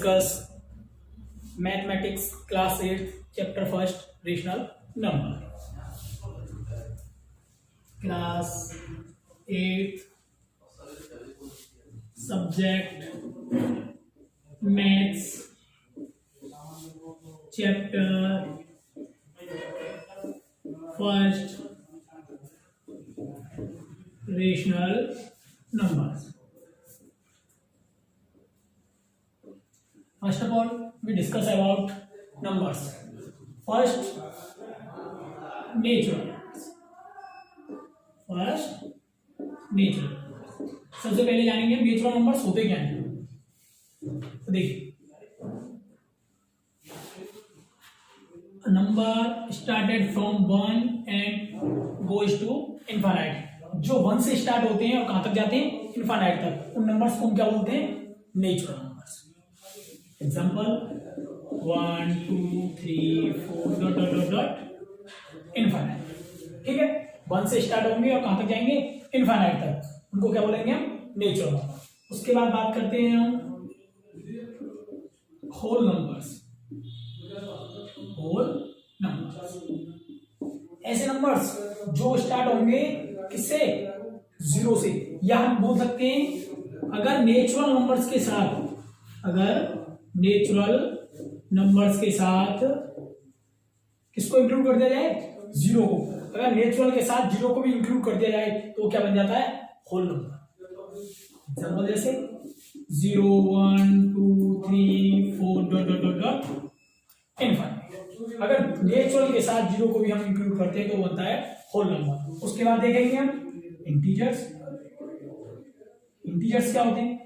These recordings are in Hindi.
discuss mathematics class 8 chapter 1st rational number. Class 8 subject maths chapter 1st rational numbers. First of all, we discuss about numbers. First, natural numbers. First, natural numbers. सबसे पहले जानेंगे नेचुरल नंबर्स होते क्या हैं. तो देखिए, number started from 1 and goes to infinite. जो 1 से स्टार्ट होते हैं और कहां तक जाते हैं, इनफाइनाइट तक, उन नंबर्स को हम क्या बोलते हैं, natural numbers. Example 1 2 3 4 dot dot dot dot infinite. ठीक है, 1 से स्टार्ट होंगे और कहां तक जाएंगे, इनफाइनाइट तक, उनको क्या बोलेंगे हम, नेचुरल नंबर. उसके बाद बात करते हैं हम होल नंबर्स. होल नंबर्स ऐसे नंबर्स जो स्टार्ट होंगे किससे, 0 से. या हम बोल सकते हैं अगर नेचुरल नंबर्स के साथ किसको इंक्लूड कर दिया जाए, 0 को. अगर नेचुरल के साथ 0 को भी इंक्लूड कर दिया जाए तो क्या बन जाता है, होल नंबर. एग्जाम्पल जैसे 0 1 2 3 4 dot dot dot dot infinite. अगर नेचुरल के साथ 0 को भी हम इंक्लूड करते हैं तो बनता है होल नंबर. उसके बाद देखेंगे हम इंटीजर्स. इंटीजर्स क्या होते हैं,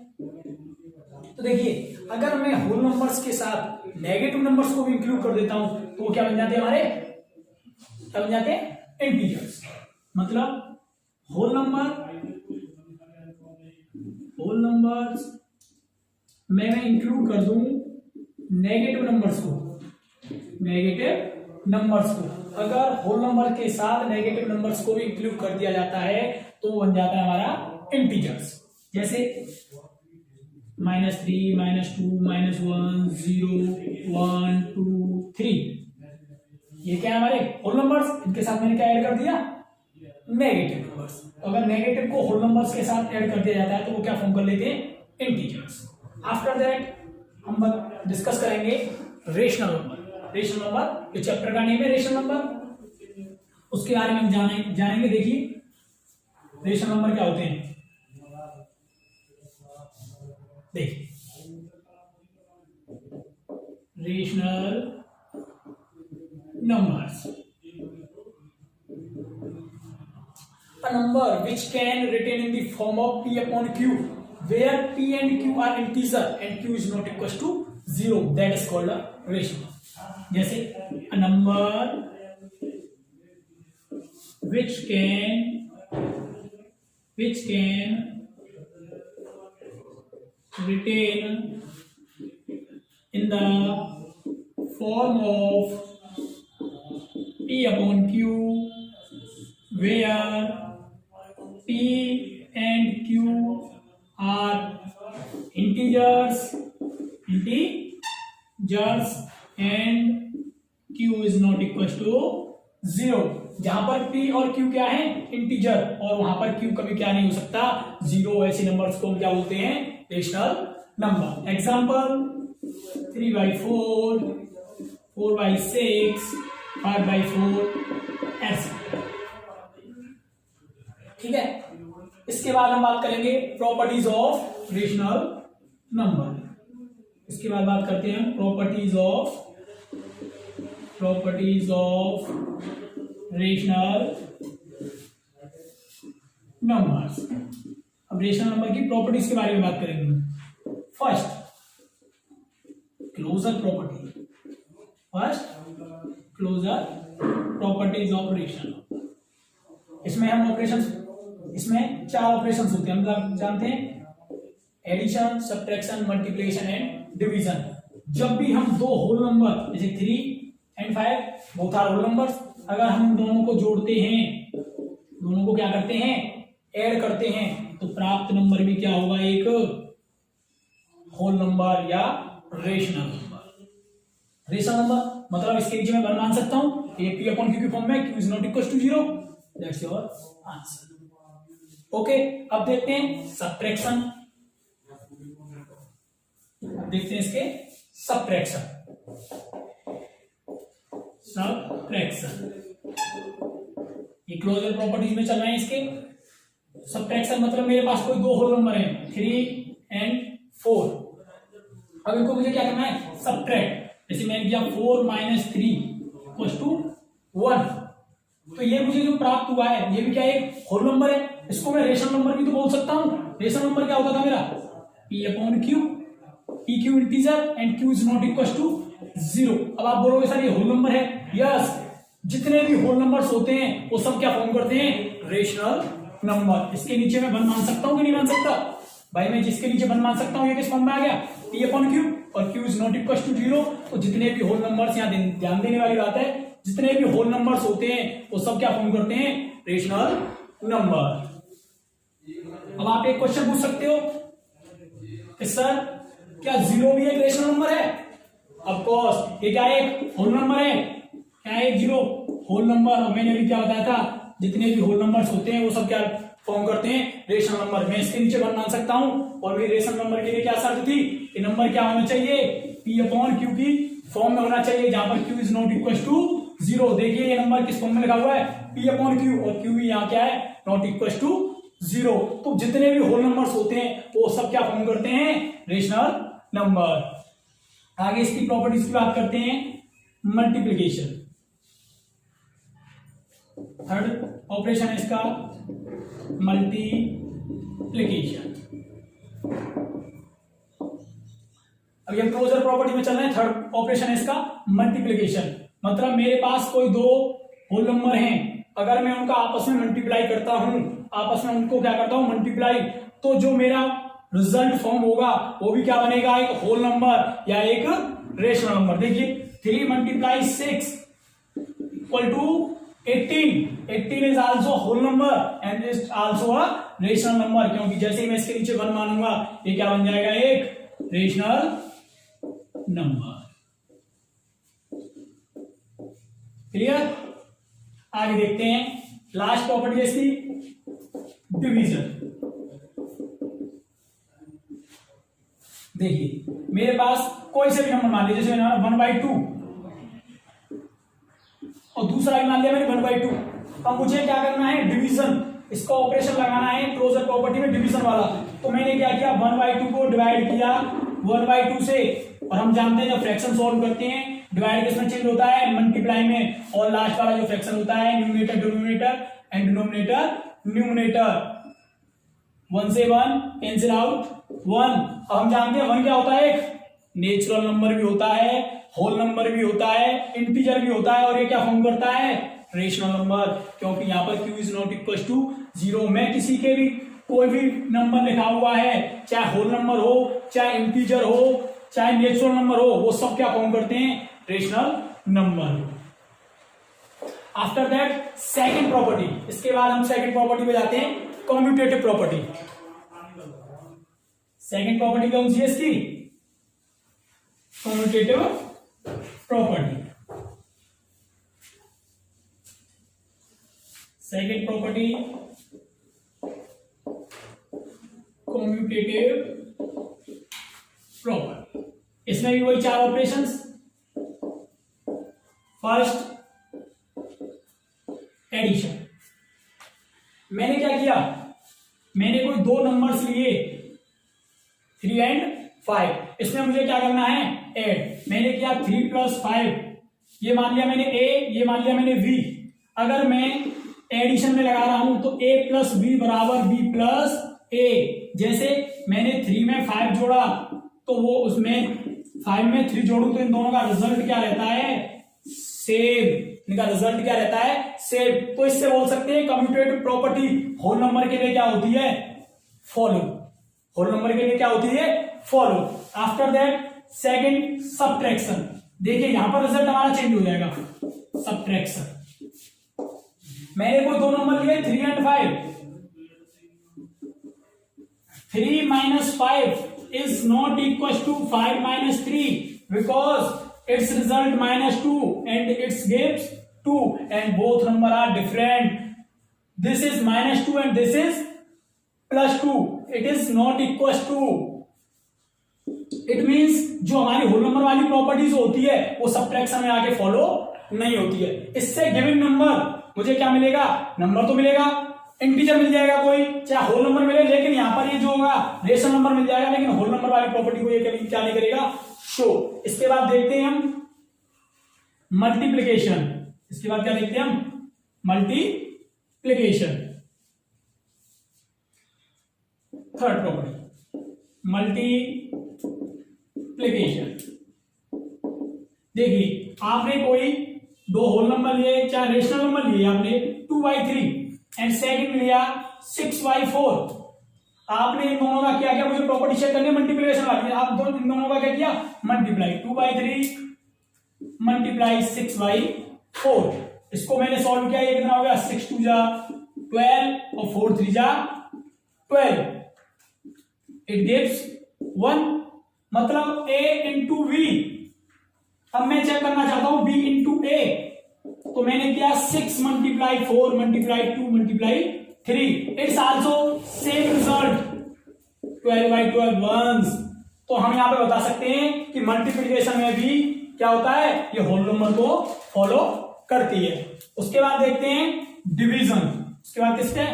तो देखिए, अगर मैं होल नंबर्स के साथ नेगेटिव नंबर्स को भी इंक्लूड कर देता हूं तो वो क्या बन जाते हैं, हमारे क्या बन जाते हैं, इंटीजर्स. मतलब होल नंबर्स में मैं इंक्लूड कर दूं नेगेटिव नंबर्स को. अगर होल नंबर के साथ नेगेटिव नंबर्स को भी इंक्लूड कर दिया जाता है तो बन जाता है हमारा इंटीजर्स. जैसे -3 -2 -1 0 1 2 3. ये क्या है, हमारे होल नंबर्स. इनके साथ मैंने क्या ऐड कर दिया, नेगेटिव नंबर्स. अगर नेगेटिव को होल नंबर्स के साथ ऐड कर दिया जाता है तो वो क्या फॉर्म कर लेते हैं, इंटीजर्स. आफ्टर दैट हम डिस्कस करेंगे रेशनल नंबर. रेशनल नंबर ये चैप्टर का नेम है, रेशनल नंबर. उसके बारे में हम जानेंगे. देखिए, रेशनल नंबर क्या होते हैं. देखिए, rational numbers, a number which can written in the form of p upon q, where p and q are integer and q is not equals to 0, that is called a rational. जैसे a number which can written in the form of p upon q, where p and q are integers and q is not equals to 0. जहां पर p और q क्या है, इंटीजर, और वहां पर q कभी क्या नहीं हो सकता, 0. ऐसे नंबर्स को हम क्या बोलते हैं, रेशनल नंबर. एग्जांपल 3/4 4/6 5/4 ऐसे. ठीक है. इसके बाद हम बात करेंगे प्रॉपर्टीज ऑफ रेशनल नंबर. इसके बाद बात करते हैं प्रॉपर्टीज ऑफ रेशनल नंबर्स. अब रेशनल नंबर की प्रॉपर्टीज के बारे में बात करेंगे. First, closure properties of rational. इसमें हम इसमें 4 ऑपरेशंस होते हैं. हम जानते हैं addition, subtraction, multiplication and division. जब भी हम दो होल नंबर जैसे 3 and 5 both are whole numbers, अगर हम दोनों को जोड़ते हैं, दोनों को क्या करते हैं, ऐड करते हैं, तो प्राप्त नंबर भी क्या होगा, एक होल नंबर या रेशनल नंबर। रेशनल नंबर मतलब इसके नीचे मैं वन मान सकता हूं, ए पी अपॉन क्यू की फॉर्म में, Q is not equal to 0, that's your answer. Okay, अब देखते हैं सब्ट्रैक्शन। देखते हैं इसके सब्ट्रैक्शन। ये क्लोजर प्रॉपर्टीज में चल रहे हैं इसके। सब्ट्रैक्शन मतलब मेरे पास कोई दो होल नंबर है 3 and 4। अब इनको मुझे क्या करना है, सब्ट्रैक्ट। जैसे मैंने किया 4 - 3 = 1, तो ये मुझे जो प्राप्त हुआ है ये भी क्या एक होल नंबर है। इसको मैं रेशनल नंबर भी तो बोल सकता हूं। रेशनल नंबर क्या होता था मेरा, P upon Q, P Q integer and Q is not equal to 0। अब आप बोलोगे सर ये होल नंबर है, यस, जितने भी होल नंबर्स होते हैं वो सब क्या फॉर्म करते हैं, रेशनल नंबर। इसके नीचे मैं वन मान सकता हूं कि नहीं मान सकता भाई, मैं जिसके नीचे वन मान सकता हूं ये किस फॉर्म में आ गया, P अपॉन Q, और Q is not equal to 0। तो जितने भी होल नंबर्स, यहाँ ध्यान देने वाली बात है, जितने भी होल नंबर्स होते हैं वो सब क्या फॉर्म करते हैं, रेशनल नंबर। अब आप एक क्वेश्चन पूछ सकते हो कि सर क्या 0 भी एक रेशनल नंबर है। ऑफ कोर्स, ये क्या एक होल नंबर है, क्या है 0 होल नंबर। और मैंने भी क्या बताया था, जितने भी होल नंबर्स होते हैं वो सब क्या फॉर्म करते हैं, रेशनल नंबर। मैं इसके नीचे वन मान सकता हूं, और मेरे रेशनल नंबर के लिए क्या शर्त थी, ये नंबर क्या होना चाहिए, P अपॉन Q की फॉर्म में होना चाहिए, जहां पर Q is not equal to 0। देखिए ये नंबर किस फॉर्म में लिखा हुआ है, P अपॉन Q, और Q भी यहाँ क्या है, नॉट इक्वल टू 0। तो जितने भी होल नंबर्स होते हैं वो सब क्या फॉर्म करते हैं, रेशनल नंबर। आगे इसकी प्रॉपर्टीज की बात करते हैं, मल्टीप्लीकेशन। थर्ड ऑपरेशन है इसका मल्टीप्लीकेशन। अब ये क्लोजर प्रॉपर्टी में चल रहे हैं, थर्ड ऑपरेशन है इसका मल्टीप्लीकेशन। मतलब मेरे पास कोई दो होल नंबर हैं, अगर मैं उनका आपस में मल्टीप्लाई करता हूं, आपस में उनको क्या करता हूं, मल्टीप्लाई, तो जो मेरा रिजल्ट फॉर्म होगा वो भी क्या बनेगा, एक होल नंबर या एक रेशनल नंबर। देखिए 3 × 6 = 18। 18 is also whole number and is also a rational number, क्योंकि जैसे ही मैं इसके नीचे वन मानूंगा ये क्या बन जाएगा, एक रेशनल नंबर। क्लियर। आगे देखते हैं, लास्ट प्रॉपर्टी है इसकी डिवीजन। देखिए मेरे पास कोई से भी नंबर मान लीजिए, जैसे मैंने 1/2 और दूसरा भी मान लिया मैंने 1/2। अब मुझे क्या करना है, डिवीजन, इसका ऑपरेशन लगाना है क्लोजर प्रॉपर्टी में, डिवीजन वाला। तो मैंने क्या किया, 1/2 को डिवाइड किया 1/2 से, और हम जानते हैं जब फ्रैक्शन सॉल्व करते हैं डिवाइड किसमें चेंज होता है, मल्टीप्लाई में, और लास्ट वाला जो फ्रैक्शन होता है numerator denominator and denominator numerator. 1 से 1 कैंसिल आउट 1। अब हम जानते हैं 1 क्या होता है, एक नेचुरल नंबर भी होता है, होल नंबर भी होता है, इंटीजर भी होता है, और ये क्या फॉर्म करता है, रेशनल नंबर, क्योंकि यहाँ पर Q is not equal to 0। मैं किसी के भी कोई भी नंबर लिखा हुआ है, चाहे होल नंबर हो, चाहे इंटीजर हो, चाहे नेचुरल नंबर हो, वो सब क्या फॉर्म करते हैं, rational number. After that second property, इसके बाद हम सेकंड प्रॉपर्टी पे जाते हैं, कम्यूटेटिव प्रॉपर्टी। सेकंड प्रॉपर्टी कौन सी है इसकी, commutative property. Second property commutative property. इसमें भी वही 4 ऑपरेशंस। First edition. मैंने क्या किया, मैंने कोई दो नंबर्स लिए 3 and 5, इसमें मुझे क्या करना है, ऐड। मैंने किया 3 + 5, ये मान लिया मैंने A, ये मान लिया मैंने V। अगर मैं एडिशन में लगा रहा हूं तो A + B = B + A। जैसे मैंने 3 में 5 जोड़ा तो वो उसमें 5 में 3 जोड़ू तो इन दोनों का रिजल्ट क्या रहता है, सेम। इनका रिजल्ट क्या रहता है, सेम। तो इससे बोल सकते हैं कम्यूटेटिव प्रॉपर्टी होल नंबर के लिए क्या होती है, फॉलो। होल नंबर के लिए क्या होती है, follow. After that second subtraction. देखिए यहां पर रिजल्ट हमारा चेंज हो जाएगा, सब्ट्रैक्शन। मैंने कोई दो नंबर लिए 3 and 5, 3 - 5 is not equal to 5 minus 3 because its result minus 2 and its gives 2 and both number are different. This is minus 2 and this is plus 2. It is not equal to. It means जो हमारी होल नंबर वाली प्रॉपर्टीज होती है वो सबट्रैक्शन में आके फॉलो नहीं होती है. इससे गिवन नंबर मुझे क्या मिलेगा, नंबर तो मिलेगा, इंटीजर मिल जाएगा कोई, चाहे होल नंबर मिले, लेकिन यहां पर ये जो होगा रेशनल नंबर मिल जाएगा, लेकिन होल नंबर वाली प्रॉपर्टी को ये कभी क्या नहीं करेगा, शो. इसके बाद देखते हैं हम मल्टीप्लीकेशन. इसके बाद क्या देखते हैं हम, मल्टीप्लीकेशन. Third property multiplication. देखिए आपने कोई दो होल नंबर लिए, चाहे रेशनल नंबर लिए, आपने 2/3 एंड सेकंड लिया 6/4. आपने इन दोनों का क्या किया, मुझे प्रॉपर्टी चेक करनी है मल्टीप्लिकेशन वाली. आप इन दोनों का क्या किया, मल्टीप्लाई 2/3 मल्टीप्लाई 6/4. इसको मैंने सॉल्व किया, ये कितना हो गया, 6 2 जा 12 और 4 3 जा 12. It gives 1. मतलब a इंटू v. अब मैं चेक करना चाहता हूं b इंटू a, तो मैंने किया 6 multiply 4 multiply 2 multiply 3. It's also same result 12/12 once. तो हम यहां पे बता सकते हैं कि मल्टीप्लिकेशन में भी क्या होता है, ये होल नंबर को फॉलो करती है. उसके बाद देखते हैं डिवीजन. उसके बाद किसके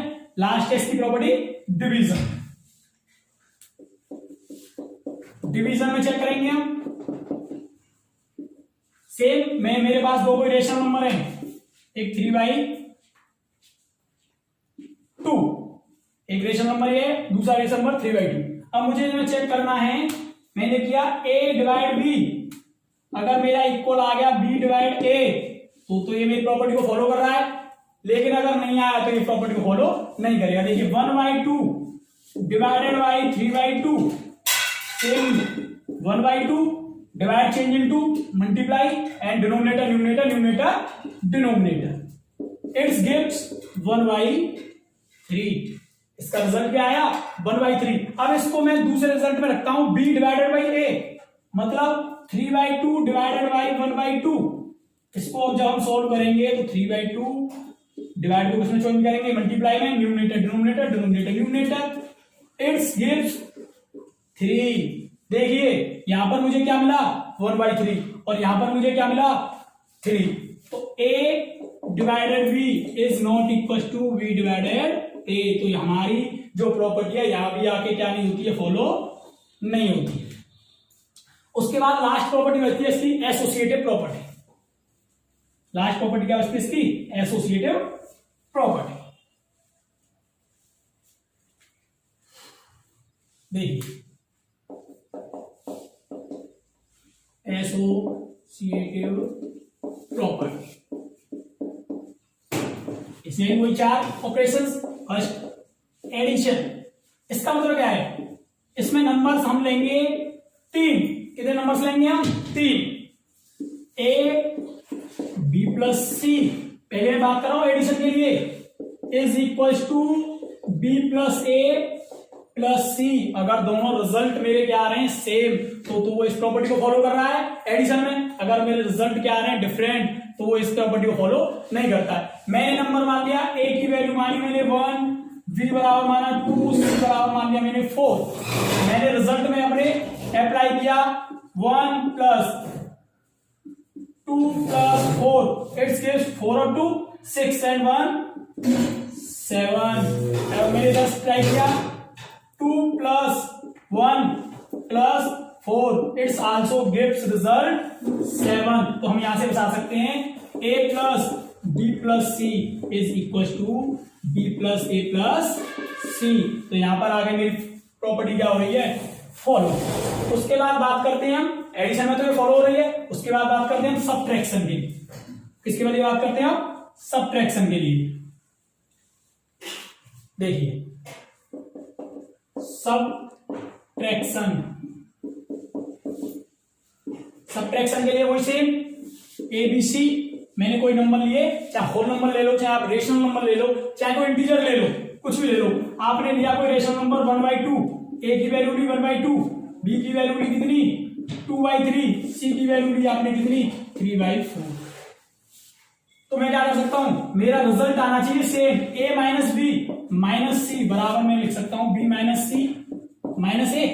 लास्ट है इसकी प्रॉपर्टी, डिवीजन. डिवीजन में चेक करेंगे हम. सेम मैं मेरे पास दो कोई रेशनल नंबर है, एक 3/2, एक रेशनल नंबर है, दूसरा रेशनल नंबर 3/2. अब मुझे चेक करना है, मैंने किया a डिवाइड b. अगर मेरा इक्वल आ गया b डिवाइड a, तो ये मेरी प्रॉपर्टी को फॉलो कर रहा है. लेकिन अगर नहीं आया तो ये प्रॉपर्टी को फॉलो नहीं करेगा. देखिए 1/2 divided by 3/2, same 1/2 divide change into multiply and denominator numerator numerator denominator. It's gives 1/3. इसका रिजल्ट क्या आया, 1/3. अब इसको मैं दूसरे रिजल्ट में रखता हूं b डिवाइडेड बाई a, मतलब 3/2 डिवाइडेड बाई 1/2. इसको अब जब हम सोल्व करेंगे तो 3/2 डिवाइड को किसमें चेंज करेंगे, मल्टीप्लाई में, numerator denominator denominator numerator. It's gives 3. देखिए यहां पर मुझे क्या मिला, 1/3, और यहां पर मुझे क्या मिला, 3. तो a divided b is not equal to b divided a. तो हमारी जो प्रॉपर्टी है यहां भी आके क्या नहीं होती है, फॉलो नहीं होती. उसके बाद लास्ट प्रॉपर्टी बचती है इसकी एसोसिएटिव प्रॉपर्टी. लास्ट प्रॉपर्टी क्या बचती है इसकी, एसोसिएटिव प्रॉपर्टी. देखिए एसोसिएटिव प्रॉपर्टी, इसमें वही 4 ऑपरेशंस. First edition. इसका मतलब क्या है, इसमें नंबर्स हम लेंगे 3. कितने नंबर्स लेंगे हम, 3. a b प्लस सी, पहले मैं बात कर रहा हूं एडिशन के लिए, is equal to b plus a plus C. अगर दोनों रिजल्ट मेरे क्या आ रहे हैं, सेम, तो वो इस प्रॉपर्टी को फॉलो कर रहा है एडिशन में. अगर मेरे रिजल्ट क्या आ रहे हैं, डिफरेंट, तो वो इस प्रॉपर्टी को फॉलो नहीं करता है. मैंने नंबर मान लिया, a की वैल्यू मानी मैंने 1, b बराबर माना 2, c बराबर मान लिया मैंने 4. मैंने रिजल्ट में अपने अप्लाई किया 1 प्लस 2 प्लस 4. इट्स गिव्स 4 और 2 6 एंड 1 7. अब मैंने 10 ट्राई किया, 2 plus 1 plus 4. It's also gives result 7. तो हम यहां से बता सकते हैं a plus b plus C is equal to b plus a plus C. तो यहां पर आगे मेरी प्रॉपर्टी क्या हो रही है, फॉलो. उसके बाद बात करते हैं हम एडिशन में, तो ये फॉलो हो रही है. उसके बाद बात करते हैं हम सबट्रैक्शन के लिए. किसके लिए बात करते हैं हम, सबट्रैक्शन के लिए. देखिए सबट्रैक्शन के लिए वही सेम एबीसी. मैंने कोई नंबर लिए, चाहे होल नंबर ले लो, चाहे आप रेशनल नंबर ले लो, चाहे कोई इंटीजर ले लो, कुछ भी ले लो. आपने लिया कोई रेशनल नंबर 1/2, a की वैल्यू ली 1/2, बी की वैल्यू ली कितनी 2/3, सी की वैल्यू ली आपने कितनी 3/4। तो मैं क्या कर सकता हूं, मेरा रिजल्ट आना चाहिए same, a minus B minus C बराबर में लिख सकता हूं b minus C minus A.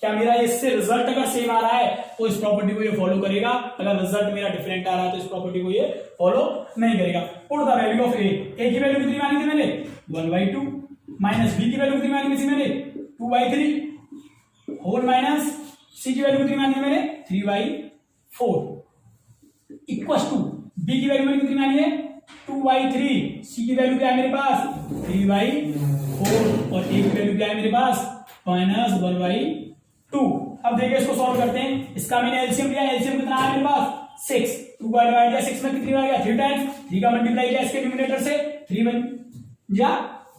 क्या मेरा इससे रिजल्ट अगर सेम आ रहा है तो इस प्रॉपर्टी को ये फॉलो करेगा, अगर रिजल्ट मेरा डिफरेंट आ रहा है तो इस प्रॉपर्टी को ये फॉलो नहीं करेगा। पुट द वैल्यू ऑफ ए की वैल्यू कितनी मानी थी मैंने 1/2, माइनस बी की वैल्यू कितनी मानी थी मैंने 2/3, होल माइनस सी की वैल्यू कितनी मानी थी मैंने 3/4, इक्वल टू बी की वैल्यू मैंने कितनी मानी है 2/3, सी की वैल्यू क्या है मेरे पास 3/4 और ए की वैल्यू क्या है मेरे पास -1/2। अब देखिए इसको सॉल्व करते हैं, इसका मैंने एलसीएम लिया, एलसीएम कितना है मेरे पास 6, 2 का डिवाइड किया 6 में कितनी आ गया 3 टाइम्स, 3 का मल्टीप्लाई किया इसके न्यूमरेटर से 3 1 या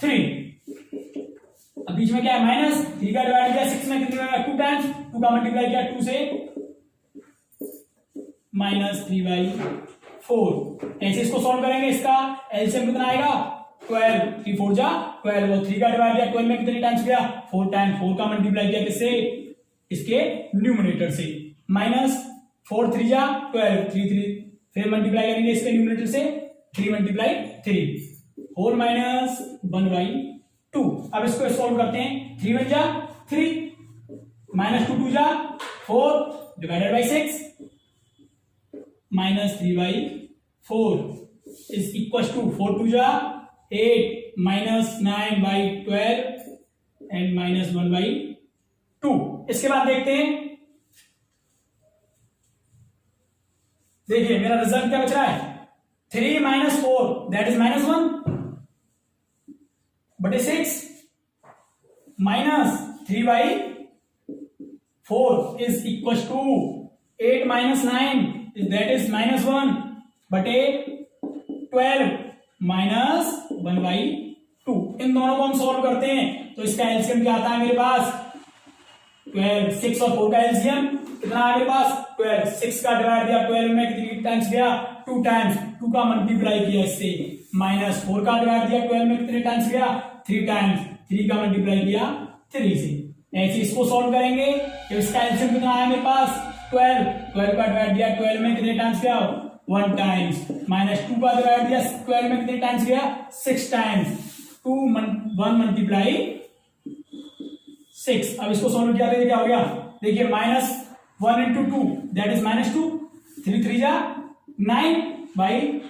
3, अब बीच में क्या है माइनस, 3 का डिवाइड किया 6 में कितनी आ गया 2 टाइम्स, 2 का मल्टीप्लाई किया 2 से -3/4। ऐसे इसको सॉल्व करेंगे, इसका एलसीएम कितना आएगा 12, 3 4 जा 12 और 3 का डिवाइड किया 12 में कितने टाइम्स गया 4 टाइम्स, 4 का मल्टीप्लाई किया किससे इसके न्यूमरेटर से, -4 3 जा 12, 3 3 फिर मल्टीप्लाई करेंगे इसके न्यूमरेटर से 3 मल्टीप्लाई 3 होल -1/2। अब इसको सॉल्व करते हैं, 3 1 जा 3, -2 2 जा 4 divided by 6 -3/4 is equals to 4 2 जा 8 -9/12 एंड -1/2। इसके बाद देखते हैं, देखिए मेरा रिजल्ट क्या बच रहा है 3 - 4 दैट इज -1 बटे 6 -3/4 is equal to 8 - 9 that is -1 बटे 12 -1/2। इन दोनों को हम सॉल्व करते हैं तो इसका एलसीएम क्या आता है मेरे पास 12, 6 और 4 का एलसीएम कितना है मेरे पास 12, 6 का डिवाइड दिया 12 में कितनी टाइम्स गया 2 टाइम्स, 2 का मल्टीप्लाई किया इससे, -4 का डिवाइड दिया 12 में कितने टाइम्स गया 3 टाइम्स, 3 का मल्टीप्लाई किया 3 से। ऐसे इसको सॉल्व करेंगे तो इसका एलसीएम कितना आया मेरे पास 12, 12 का डिवाइड दिया 12 में कितने टाइम्स गया 1 टाइम्स, -2 का डिवाइड दिया 12 में कितने टाइम्स गया 6 टाइम्स, 1 मल्टीप्लाई 6। अब इसको सॉल्व किया तो क्या हो गया, देखिए -1 × 2 दैट इज -2, 3 3 जा 9/2